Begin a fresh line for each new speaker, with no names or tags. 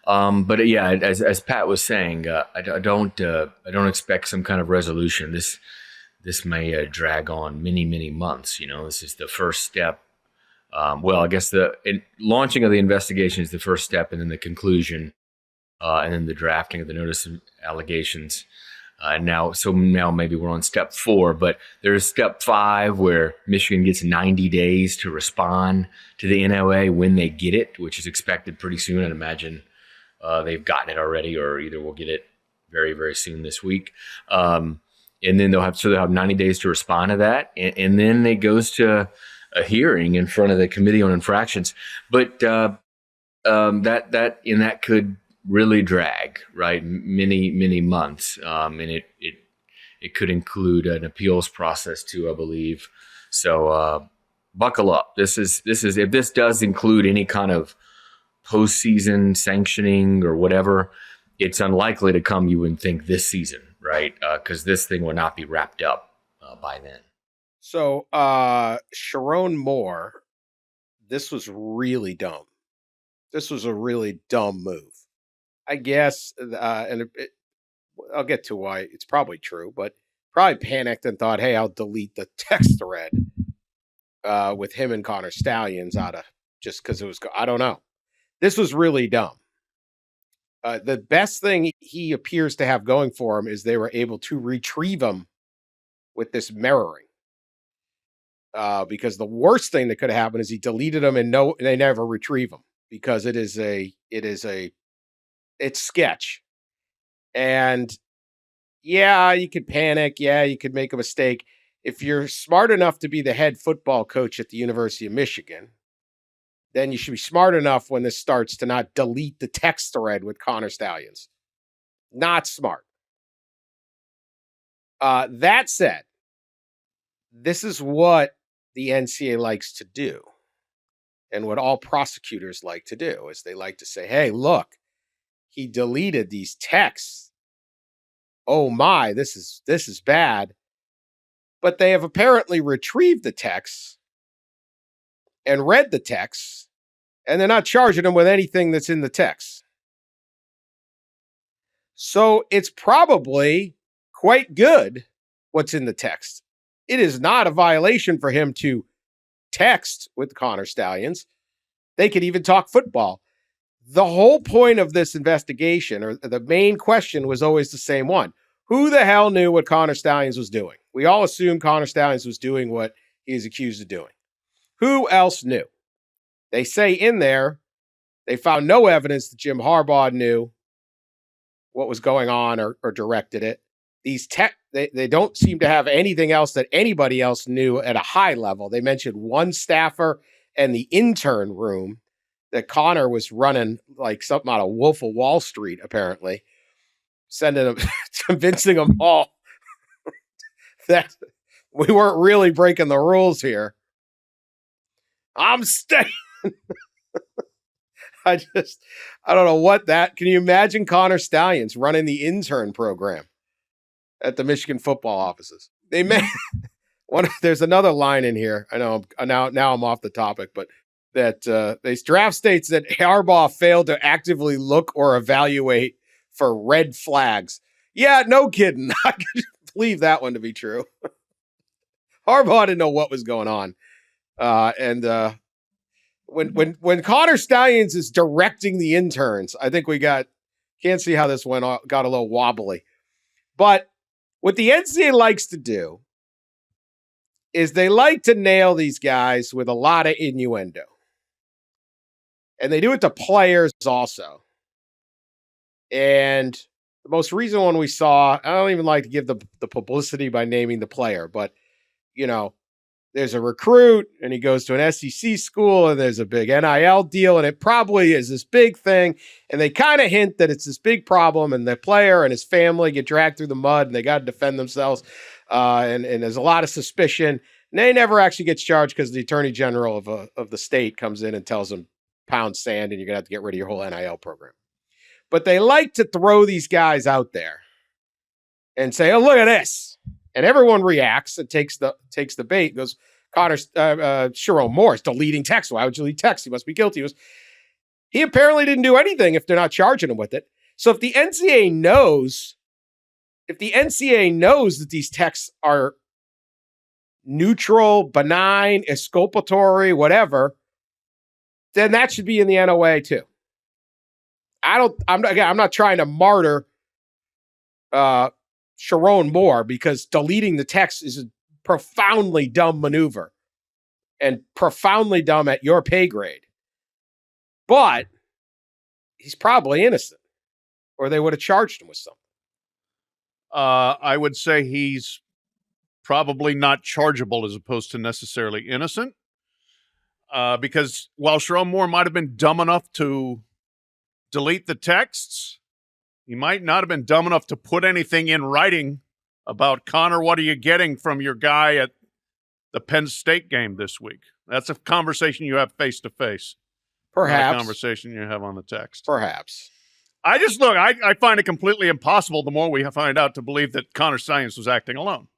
But yeah, as Pat was saying, I don't expect some kind of resolution. This may drag on many months. This is the first step. Well, I guess the launching of the investigation is the first step, and then the conclusion, and then the drafting of the notice of allegations. Now maybe we're on step 4, but there's step 5 where Michigan gets 90 days to respond to the NOA when they get it, which is expected pretty soon. I'd imagine they've gotten it already, or either we'll get it very, very soon this week. And then they'll have 90 days to respond to that, and then it goes to a hearing in front of the Committee on Infractions. But that could really drag, right? Many months, and it could include an appeals process too, I believe. So buckle up. This is if this does include any kind of postseason sanctioning or whatever, it's unlikely to come, you would think, this season, right? Because this thing will not be wrapped up by then.
So Sherrone Moore, this was really dumb. This was a really dumb move, I guess. I'll get to why it's probably true, but probably panicked and thought, hey, I'll delete the text thread with him and Connor Stalions out of just because it was, I don't know. This was really dumb. The best thing he appears to have going for him is they were able to retrieve him with this mirroring. Because the worst thing that could have happened is he deleted them and they never retrieve them, because it's sketch. And yeah, you could panic. Yeah, you could make a mistake. If you're smart enough to be the head football coach at the University of Michigan, then you should be smart enough when this starts to not delete the text thread with Connor Stalions. Not smart. That said, this is what the NCAA likes to do, and what all prosecutors like to do is they like to say, hey, look, he deleted these texts. Oh my, this is bad. But they have apparently retrieved the texts and read the texts, and they're not charging them with anything that's in the text. So it's probably quite good what's in the text. It is not a violation for him to text with Connor Stalions. They could even talk football. The whole point of this investigation, or the main question, was always the same one. Who the hell knew what Connor Stalions was doing? We all assumed Connor Stalions was doing what he's accused of doing. Who else knew? They say in there, they found no evidence that Jim Harbaugh knew what was going on or directed it. They don't seem to have anything else that anybody else knew at a high level. They mentioned one staffer and the intern room that Connor was running like something out of Wolf of Wall Street, apparently, sending them, convincing them all that we weren't really breaking the rules here. I'm staying. I don't know what that. Can you imagine Connor Stalions running the intern program at the Michigan football offices? They may there's another line in here. I know now I'm off the topic, but that this draft states that Harbaugh failed to actively look or evaluate for red flags. Yeah, no kidding. I could believe that one to be true. Harbaugh didn't know what was going on. When Connor Stalions is directing the interns, I think can't see how this got a little wobbly. But what the NCAA likes to do is they like to nail these guys with a lot of innuendo. And they do it to players also. And the most recent one we saw, I don't even like to give the publicity by naming the player, but, there's a recruit and he goes to an SEC school and there's a big NIL deal and it probably is this big thing. And they kind of hint that it's this big problem and the player and his family get dragged through the mud and they got to defend themselves. And there's a lot of suspicion. And they never actually gets charged because the attorney general of the state comes in and tells them pound sand and you're going to have to get rid of your whole NIL program. But they like to throw these guys out there and say, oh, look at this. And everyone reacts and takes the bait. Goes, Connor Sherrone Moore is deleting text. Why would you delete text? He must be guilty. He apparently didn't do anything if they're not charging him with it. So if the NCAA knows that these texts are neutral, benign, exculpatory, whatever, then that should be in the NOA too. I'm not trying to martyr Sherrone Moore because deleting the text is a profoundly dumb maneuver and profoundly dumb at your pay grade. But he's probably innocent, or they would have charged him with something.
I would say he's probably not chargeable as opposed to necessarily innocent. Because while Sherrone Moore might have been dumb enough to delete the texts, he might not have been dumb enough to put anything in writing about, Connor, what are you getting from your guy at the Penn State game this week? That's a conversation you have face-to-face.
Perhaps.
Not a conversation you have on the text.
Perhaps.
I find it completely impossible the more we find out to believe that Connor Stalions was acting alone.